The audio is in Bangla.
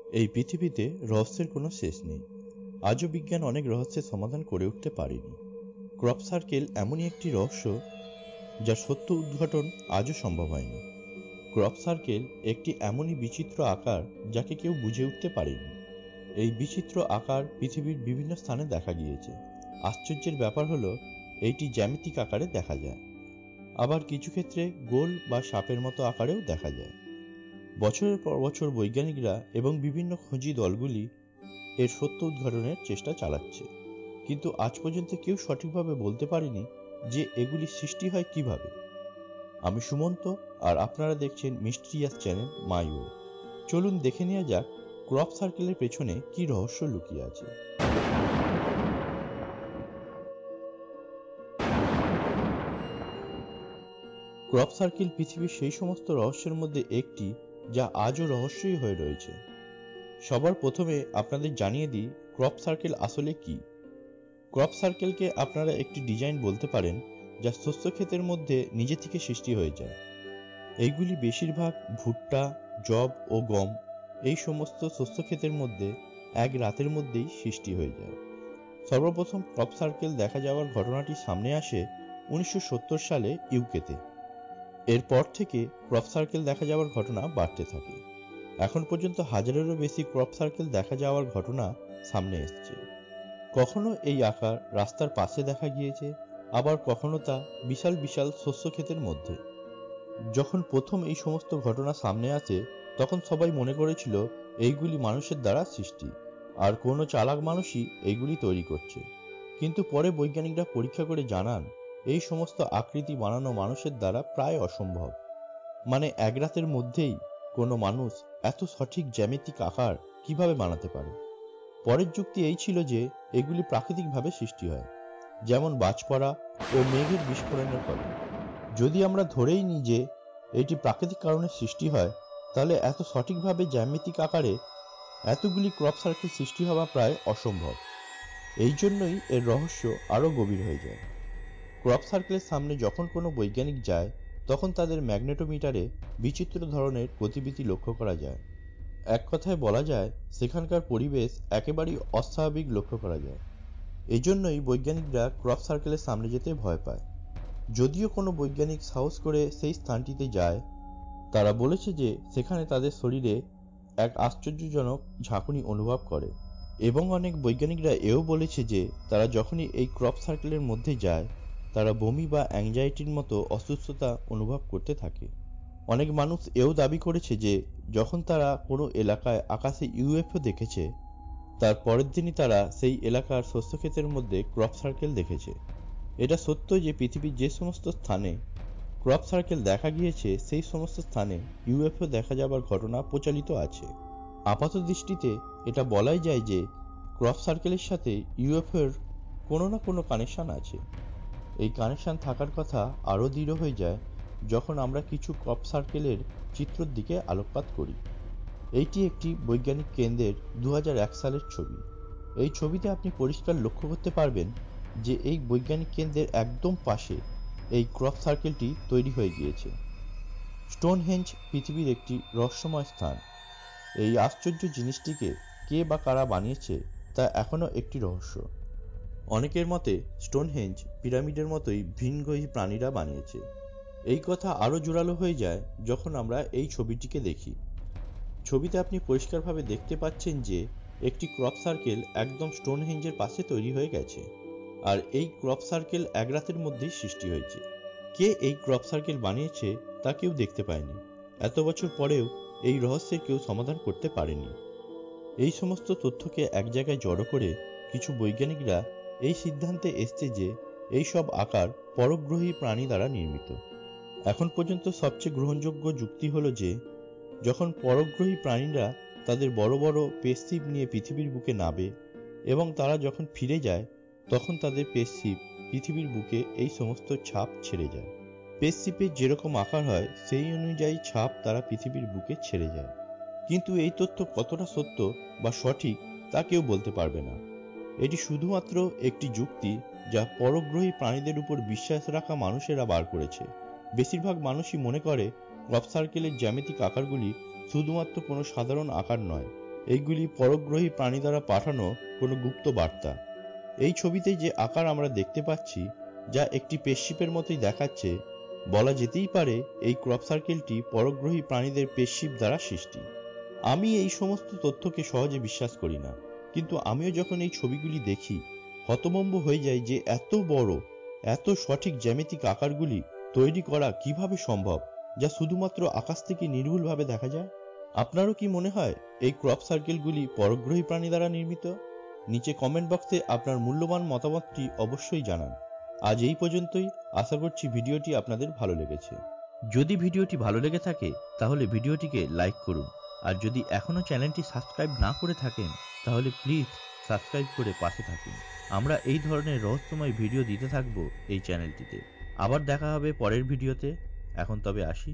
এই পৃথিবীতে রহস্যের কোনো শেষ নেই। আজও বিজ্ঞান অনেক রহস্যের সমাধান করে উঠতে পারেনি। ক্রপ সার্কেল এমনই একটি রহস্য যার সত্য উদ্ঘাটন আজও সম্ভব হয়নি। ক্রপ সার্কেল একটি এমনই বিচিত্র আকার যাকে কেউ বুঝে উঠতে পারেনি। এই বিচিত্র আকার পৃথিবীর বিভিন্ন স্থানে দেখা গিয়েছে। আশ্চর্যের ব্যাপার হলো এইটি জ্যামিতিক আকারে দেখা যায়, আবার কিছু ক্ষেত্রে গোল বা সাপের মতো আকারেও দেখা যায়। বছরের পর বছর বৈজ্ঞানিকরা এবং বিভিন্ন খোঁজি দলগুলি এর সত্য উদ্ঘাটনের চেষ্টা চালাচ্ছে, কিন্তু আজ পর্যন্ত কেউ সঠিকভাবে বলতে পারেনি যে এগুলি সৃষ্টি হয় কিভাবে। আমি সুমন্ত, আর আপনারা দেখছেন মিস্টিরিয়াস চ্যানেল মাইওয়ে। চলুন দেখে নেওয়া যাক ক্রপ সার্কেলের পেছনে কি রহস্য লুকিয়ে আছে। ক্রপ সার্কেল পৃথিবীর সেই সমস্ত রহস্যের মধ্যে একটি যা আজও রহস্যই হয়ে রয়েছে। সবার প্রথমে আপনাদের জানিয়ে দিই ক্রপ সার্কেল আসলে কি। ক্রপ সার্কেলকে আপনারা একটি ডিজাইন বলতে পারেন যা শস্য ক্ষেতের মধ্যে নিজে থেকে সৃষ্টি হয়ে যায়। এইগুলি বেশিরভাগ ভুট্টা, যব ও গম এই সমস্ত শস্য ক্ষেতের মধ্যে এক রাতের মধ্যেই সৃষ্টি হয়ে যায়। সর্বপ্রথম ক্রপ সার্কেল দেখা যাওয়ার ঘটনাটি সামনে আসে 1970 সালে ইউকেতে। এরপর থেকে ক্রপ সার্কেল দেখা যাওয়ার ঘটনা বাড়তে থাকে। এখন পর্যন্ত হাজারেরও বেশি ক্রপ সার্কেল দেখা যাওয়ার ঘটনা সামনে এসছে। কখনো এই আকার রাস্তার পাশে দেখা গিয়েছে, আবার কখনো তা বিশাল বিশাল শস্য ক্ষেতের মধ্যে। যখন প্রথম এই সমস্ত ঘটনা সামনে আসে তখন সবাই মনে করেছিল এইগুলি মানুষের দ্বারা সৃষ্টি, আর কোনো চালাক মানুষই এইগুলি তৈরি করছে। কিন্তু পরে বৈজ্ঞানিকরা পরীক্ষা করে জানান এই সমস্ত আকৃতি বানানো মানুষের দ্বারা প্রায় অসম্ভব। মানে এক রাতের মধ্যেই কোনো মানুষ এত সঠিক জ্যামিতিক আকার কিভাবে বানাতে পারে। পরের যুক্তি এই ছিল যে এগুলি প্রাকৃতিকভাবে সৃষ্টি হয়, যেমন বাজ পড়া ও মেঘের বিস্ফোরণের ফলে। যদি আমরা ধরেই নিই যে এটি প্রাকৃতিক কারণে সৃষ্টি হয়, তাহলে এত সঠিকভাবে জ্যামিতিক আকারে এতগুলি ক্রপ সার্কেল সৃষ্টি হওয়া প্রায় অসম্ভব। এই জন্যই এর রহস্য আরও গভীর হয়ে যায়। ক্রপ সার্কেলের সামনে যখন কোনো বৈজ্ঞানিক যায় তখন তাদের ম্যাগনেটোমিটারে বিচিত্র ধরনের গতিবিধি লক্ষ্য করা যায়। এক কথায় বলা যায় সেখানকার পরিবেশ একেবারেই অস্বাভাবিক লক্ষ্য করা যায়। এজন্যই বৈজ্ঞানিকরা ক্রপ সার্কেলের সামনে যেতে ভয় পায়। যদিও কোনো বৈজ্ঞানিক সাহস করে সেই স্থানটিতে যায়, তারা বলেছে যে সেখানে তাদের শরীরে এক আশ্চর্যজনক ঝাঁকুনি অনুভব করে। এবং অনেক বৈজ্ঞানিকরা এও বলেছে যে তারা যখনই এই ক্রপ সার্কেলের মধ্যে যায় তারা বমি বা অ্যাংজাইটির মতো অসুস্থতা অনুভব করতে থাকে। অনেক মানুষ এও দাবি করেছে যে যখন তারা কোনো এলাকায় আকাশে ইউএফও দেখেছে, তার পরের দিনই তারা সেই এলাকার শস্যক্ষেতের মধ্যে ক্রপ সার্কেল দেখেছে। এটা সত্য যে পৃথিবীর যে সমস্ত স্থানে ক্রপ সার্কেল দেখা গিয়েছে সেই সমস্ত স্থানে ইউএফও দেখা যাবার ঘটনা প্রচলিত আছে। আপাত দৃষ্টিতে এটা বলাই যায় যে ক্রপ সার্কেলের সাথে ইউএফওর কোনো না কোনো কানেকশন আছে। এই কানেকশন থাকার কথা আরও দৃঢ় হয়ে যায় যখন আমরা কিছু ক্রপ সার্কেলের চিত্রের দিকে আলোকপাত করি। এইটি একটি বৈজ্ঞানিক কেন্দ্রের 2001 সালের ছবি। এই ছবিতে আপনি পরিষ্কার লক্ষ্য করতে পারবেন যে এই বৈজ্ঞানিক কেন্দ্রের একদম পাশে এই ক্রপ সার্কেলটি তৈরি হয়ে গিয়েছে। স্টোনহেঞ্জ পৃথিবীর একটি রহস্যময় স্থান। এই আশ্চর্য জিনিসটিকে কে বা কারা বানিয়েছে তা এখনও একটি রহস্য। অনেকের মতে স্টোনহেঞ্জ পিরামিডের মতোই ভিনগ্রহী প্রাণীরা বানিয়েছে। এই কথা আরও জোরালো হয়ে যায় যখন আমরা এই ছবিটিকে দেখি। ছবিতে আপনি পরিষ্কারভাবে দেখতে পাচ্ছেন যে একটি ক্রপ সার্কেল একদম স্টোনহেঞ্জের পাশে তৈরি হয়ে গেছে, আর এই ক্রপ সার্কেল এক রাতের মধ্যেই সৃষ্টি হয়েছে। কে এই ক্রপ সার্কেল বানিয়েছে তা কেউ দেখতে পায়নি। এত বছর পরেও এই রহস্যের কেউ সমাধান করতে পারেনি। এই সমস্ত তথ্যকে এক জায়গায় জড়ো করে কিছু বৈজ্ঞানিকরা এই সিদ্ধান্তে এসছে যে এই সব আকার পরগ্রহী প্রাণী দ্বারা নির্মিত। এখন পর্যন্ত সবচেয়ে গ্রহণযোগ্য যুক্তি হলো যে যখন পরগ্রহী প্রাণীরা তাদের বড় বড় স্পেসশিপ নিয়ে পৃথিবীর বুকে নামে এবং তারা যখন ফিরে যায় তখন তাদের স্পেসশিপ পৃথিবীর বুকে এই সমস্ত ছাপ ছেড়ে যায়। স্পেসশিপের যেরকম আকার হয় সেই অনুযায়ী ছাপ তারা পৃথিবীর বুকে ছেড়ে যায়। কিন্তু এই তথ্য কতটা সত্য বা সঠিক তা কেউ বলতে পারবে না। এটি শুধুমাত্র একটি যুক্তি যা পরগ্রহী প্রাণীদের উপর বিশ্বাস রাখা মানুষেরা বার করেছে। বেশিরভাগ মানুষই মনে করে ক্রপ সার্কেলের জ্যামিতিক আকারগুলি শুধুমাত্র কোনো সাধারণ আকার নয়, এইগুলি পরগ্রহী প্রাণী দ্বারা পাঠানো কোনো গুপ্ত বার্তা। এই ছবিতে যে আকার আমরা দেখতে পাচ্ছি, যা একটি স্পেসশিপের মতোই দেখাচ্ছে, বলা যেতেই পারে এই ক্রপ সার্কেলটি পরগ্রহী প্রাণীদের স্পেসশিপ দ্বারা সৃষ্টি। আমি এই সমস্ত তথ্যকে সহজে বিশ্বাস করি না, কিন্তু আমিও যখন এই ছবিগুলি দেখি হতভম্ব হয়ে যাই যে এত বড়, এত সঠিক জ্যামিতিক আকারগুলি তৈরি করা কিভাবে সম্ভব, যা শুধুমাত্র আকাশ থেকে নির্ভুলভাবে দেখা যায়। আপনারও কি মনে হয় এই ক্রপ সার্কেলগুলি পরগ্রহী প্রাণী দ্বারা নির্মিত? নিচে কমেন্ট বক্সে আপনার মূল্যবান মতামতটি অবশ্যই জানান। আজ এই পর্যন্তই। আশা করছি ভিডিওটি আপনাদের ভালো লেগেছে। যদি ভিডিওটি ভালো লেগে থাকে তাহলে ভিডিওটিকে লাইক করুন, আর যদি এখনো চ্যানেলটি সাবস্ক্রাইব না করে থাকেন তাহলে প্লিজ সাবস্ক্রাইব করে পাশে থাকুন। আমরা এই ধরনের রহস্যময় ভিডিও দিতে থাকবো এই চ্যানেলটিতে। আবার দেখা হবে পরের ভিডিওতে। এখন তবে আসি।